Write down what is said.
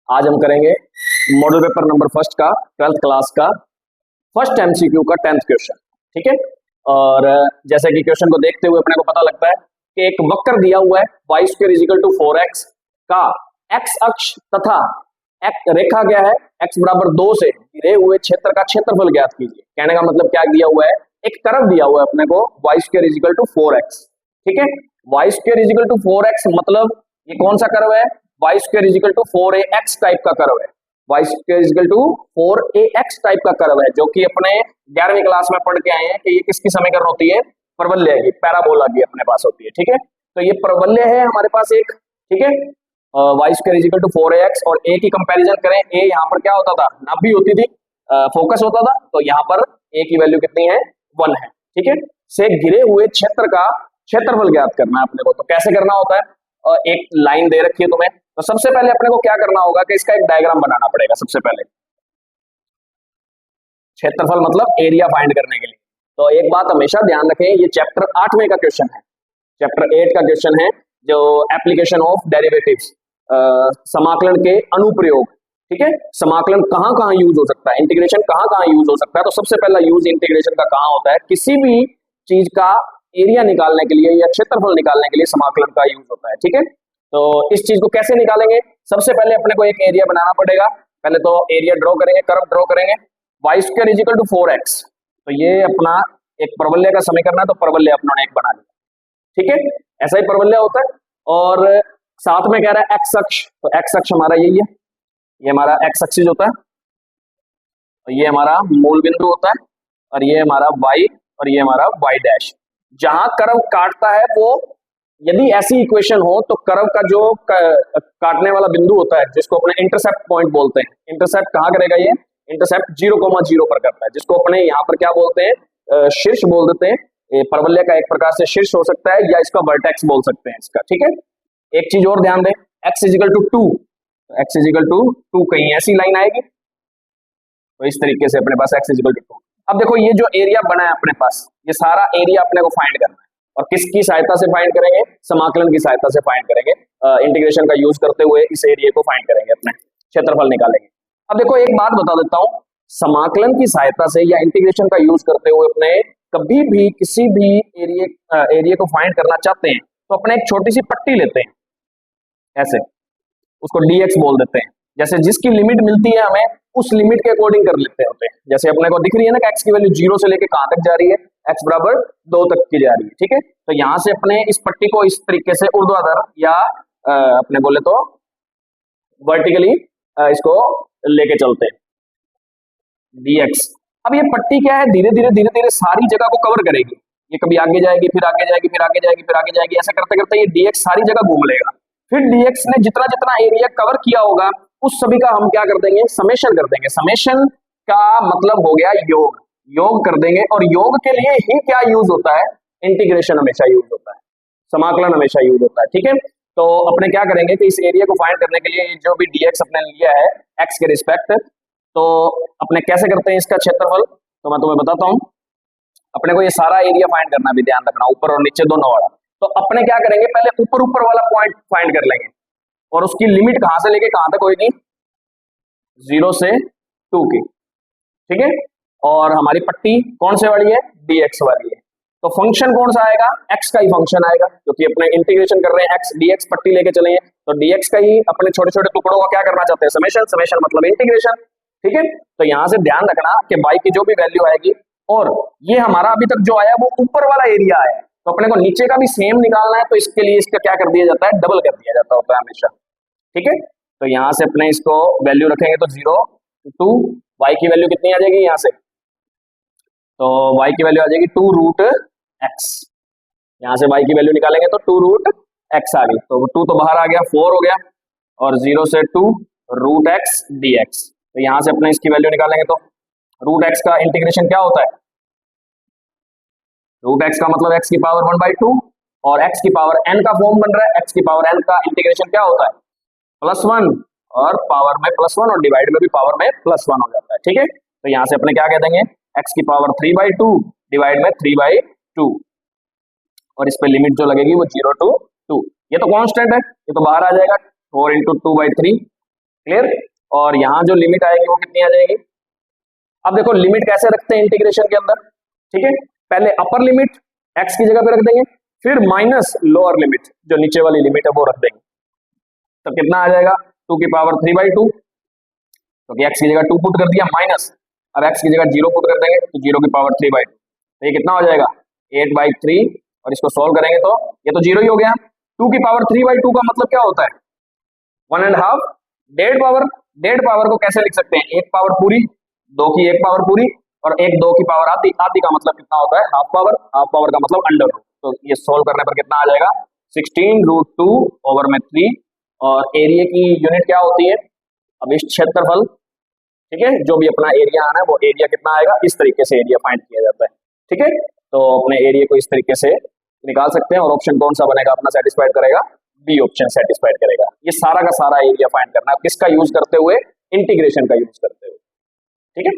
आज हम करेंगे मॉडल पेपर नंबर फर्स्ट का 12th क्लास का फर्स्ट एमसीक्यू का 10th क्वेश्चन। ठीक है, और जैसे कि क्वेश्चन को देखते हुए अपने को पता लगता है कि एक वक्र दिया हुआ है y square is equal to 4x का x अक्ष तथा रेखा क्या है x बराबर 2 से घिरे हुए क्षेत्र का क्षेत्रफल ज्ञात कीजिए। कहने का मतलब क्या दिया हुआ है, एक कर्व दिया हुआ है अपने को y square is equal to 4x। ठीक है, y square is equal to 4x मतलब ये कौन सा कर्व है, y square is equal to 4ax type का कर्व है। y square is equal to 4ax type का कर्व है, जो कि अपने 11वीं क्लास में पढ़ के आए हैं कि ये किसकी समीकरण होती है, परवलय की, पैराबोला की अपने पास होती है। ठीक है, तो ये परवलय है हमारे पास एक। ठीक है, y square is equal to 4ax और a की कंपैरिजन करें, a यहाँ पर क्या होता था, नाभि होती थी, फोकस होता था, तो यहाँ पर a की वैल्यू कितनी है, 1 है। ठीक है, से घिरे हुए क्षेत्र का क्षेत्रफल ज्ञात करना है अपने को। तो कैसे करना होता है, एक लाइन दे रखी है तुम्हें, तो सबसे पहले अपने को क्या करना होगा कि इसका एक डायग्राम बनाना पड़ेगा। सबसे पहले क्षेत्रफल मतलब एरिया फाइंड करने के लिए। तो एक बात हमेशा ध्यान रखें, ये चैप्टर 8वें का क्वेश्चन है, चैप्टर 8 का क्वेश्चन है, जो एप्लीकेशन ऑफ डेरिवेटिव्स, समाकलन के अनुप्रयोग। ठीक है, समाकलन कहाँ कहाँ यूज हो सकता है, इंटीग्रेशन कहाँ कहाँ यूज हो सकता है। तो सबसे पहला यूज इंटीग्रेशन का कहाँ होता है, किसी भी चीज का एरिया निकालने के लिए या क्षेत्रफल निकालने के लिए समाकलन का यूज होता है। ठीक है, तो इस चीज को कैसे निकालेंगे, सबसे पहले अपने को एक एरिया बनाना पड़ेगा। पहले तो एरिया ड्रॉ करेंगे, कर्व ड्रॉ करेंगे, y square is equal to 4x। तो ये अपना एक परवलय का समीकरण है, तो परवलय अपनों ने एक बना लिया। ठीक है, ऐसा ही परवलय होता है। और साथ में कह रहा है x अक्ष, तो x अक्ष हमारा यही है, ये हमारा x एक्सिस होता है, और ये हमारा मूल बिंदु होता है, और ये हमारा y और ये हमारा y डैश। जहां कर्व काटता है वो, यदि ऐसी इक्वेशन हो तो कर्व का जो काटने वाला बिंदु होता है, जिसको अपने इंटरसेप्ट पॉइंट बोलते हैं, इंटरसेप्ट कहाँ करेगा, ये इंटरसेप्ट 0,0 पर करता है, जिसको अपने यहाँ पर क्या बोलते हैं, शीर्ष बोल देते हैं। ये परवलय का एक प्रकार से शीर्ष हो सकता है, या इसका वर्टेक्स बोल सकते हैं इसका। ठीक है, एक चीज और ध्यान दें, x is equal to 2, x is equal to 2 कहीं ऐसी लाइन आएगी, तो इस तरीके से अपने पास x इज इक्वल टू 2। अब देखो ये जो एरिया बना है अपने पास, ये सारा एरिया अपने को फाइंड करना है, और किसकी सहायता से फाइंड करेंगे, समाकलन की सहायता से फाइंड करेंगे। इंटीग्रेशन का यूज करते हुए इस एरिया को फाइंड करेंगे, अपने क्षेत्रफल निकालेंगे। अब देखो एक बात बता देता हूं, समाकलन की सहायता से या इंटीग्रेशन का यूज करते हुए अपने कभी भी किसी भी एरिया को फाइंड करना चाहते हैं, तो अपने एक छोटी सी पट्टी लेते हैं ऐसे, उसको dx बोल देते हैं। जैसे जिसकी लिमिट मिलती है हमें, उस लिमिट के अकॉर्डिंग कर लेते होते हैं। जैसे अपने को दिख रही है ना कि x की वैल्यू 0 से लेके कहां तक जा रही है, x बराबर 2 तक की जा रही है। ठीक है, तो यहां से अपने इस पट्टी को इस तरीके से ऊर्ध्वाधर या अपने बोले तो वर्टिकली इसको लेके चलते हैं dx। अब ये पट्टी क्या है, धीरे धीरे सारी जगह को कवर करेगी, ये कभी आगे जाएगी, फिर आगे जाएगी, फिर आगे जाएगी, फिर आगे जाएगी, ऐसे करते करते ये dx सारी जगह घूम लेगा। फिर dx ने जितना जितना एरिया कवर किया होगा, उस सभी का हम क्या कर देंगे, समेशन कर देंगे। समेशन का मतलब हो गया योग, योग कर देंगे। और योग के लिए ही क्या यूज होता है, इंटीग्रेशन हमेशा यूज होता है, समाकलन हमेशा यूज होता है। ठीक है, तो अपने क्या करेंगे कि इस एरिया को फाइंड करने के लिए जो भी dx अपने लिया है x के रिस्पेक्ट, तो अपने कैसे करते हैं इसका क्षेत्रफल, तो मैं तुम्हें बताता हूं। अपने को ये सारा एरिया फाइंड करना भी, ध्यान रखना, ऊपर और नीचे दोनों वाला। तो अपने क्या करेंगे, पहले ऊपर वाला पॉइंट फाइंड कर लेंगे, और उसकी लिमिट कहां से लेके कहां तक होगी, 0 से 2 की। ठीक है, और हमारी पट्टी कौन से वाली है, dx वाली है। तो फंक्शन कौन सा आएगा, x का ही फंक्शन आएगा, क्योंकि अपने इंटीग्रेशन कर रहे हैं x dx, पट्टी लेके चलेंगे, तो dx का ही अपने छोटे छोटे टुकड़ों का क्या करना चाहते हैं, समेशन। समेशन मतलब इंटीग्रेशन। ठीक है, तो यहां से ध्यान रखना कि y की जो भी वैल्यू आएगी, और ये हमारा अभी तक जो आया वो ऊपर वाला एरिया है, तो अपने को नीचे का भी सेम निकालना है, तो इसके लिए इसका क्या कर दिया जाता है, डबल कर दिया जाता होता है हमेशा। ठीक है, तो यहां से अपने इसको वैल्यू रखेंगे, तो 0 2, y की वैल्यू कितनी आ जाएगी यहाँ से, तो y की वैल्यू आ जाएगी 2 रूट x। यहाँ से y की वैल्यू निकालेंगे तो 2 रूट x आ गई, तो 2 तो बाहर आ गया, 4 हो गया, और 0 से 2 रूट x dx। तो यहाँ से अपने इसकी वैल्यू निकालेंगे, तो रूट x का इंटीग्रेशन क्या होता है, रूट x का मतलब x की पावर 1/2, और x की पावर n का फॉर्म बन रहा है, x की पावर n का इंटीग्रेशन क्या होता है, +1, और पावर में +1 और डिवाइड में भी पावर में +1 हो जाता है। ठीक है, तो यहाँ से अपने क्या कह देंगे, x की पावर 3/2 डिवाइड में 3/2, और इस पे लिमिट जो लगेगी वो 0 to 2। ये तो कांस्टेंट है, ये तो बाहर आ जाएगा, 4 × 2/3 क्लियर। और यहाँ जो लिमिट आएगी वो कितनी आ जाएगी। अब देखो लिमिट कैसे रखते हैं इंटीग्रेशन के अंदर, ठीक है। पहले अपर लिमिट x की जगह पे रख देंगे, फिर माइनस लोअर लिमिट जो नीचे वाली लिमिट है वो रख देंगे। तो कितना आ जाएगा 2 की पावर 3/2, क्योंकि x की जगह 2 पुट कर दिया, माइनस अब x की जगह 0 पुट कर देंगे तो 0 की पावर 3/2। तो ये कितना हो जाएगा 8/3, और इसको सॉल्व करेंगे तो ये तो 0 ही हो गया। 2 की पावर 3/2 का मतलब क्या होता है 1.5 डेढ़ पावर। डेढ़ पावर को कैसे लिख सकते हैं, 1 पावर पूरी, 2 की 1 पावर पूरी, और 1 2 की पावर आधी। आधी का मतलब कितना होता है हाफ पावर, हाफ पावर का मतलब अंडर रूट। तो ये सोल्व करने पर कितना आ जाएगा 16√2/3। और एरिया की यूनिट क्या होती है, अब इस क्षेत्रफल, ठीक है, जो भी अपना एरिया आना है वो एरिया कितना आएगा, इस तरीके से एरिया फाइंड किया जाता है, ठीक है। तो अपने एरिया को इस तरीके से निकाल सकते हैं। और ऑप्शन कौन सा बनेगा अपना सेटिस्फाइड करेगा, बी ऑप्शन सेटिस्फाइड करेगा। ये सारा का सारा एरिया फाइंड करना है, किसका यूज करते हुए, इंटीग्रेशन का यूज करते हुए, ठीक है।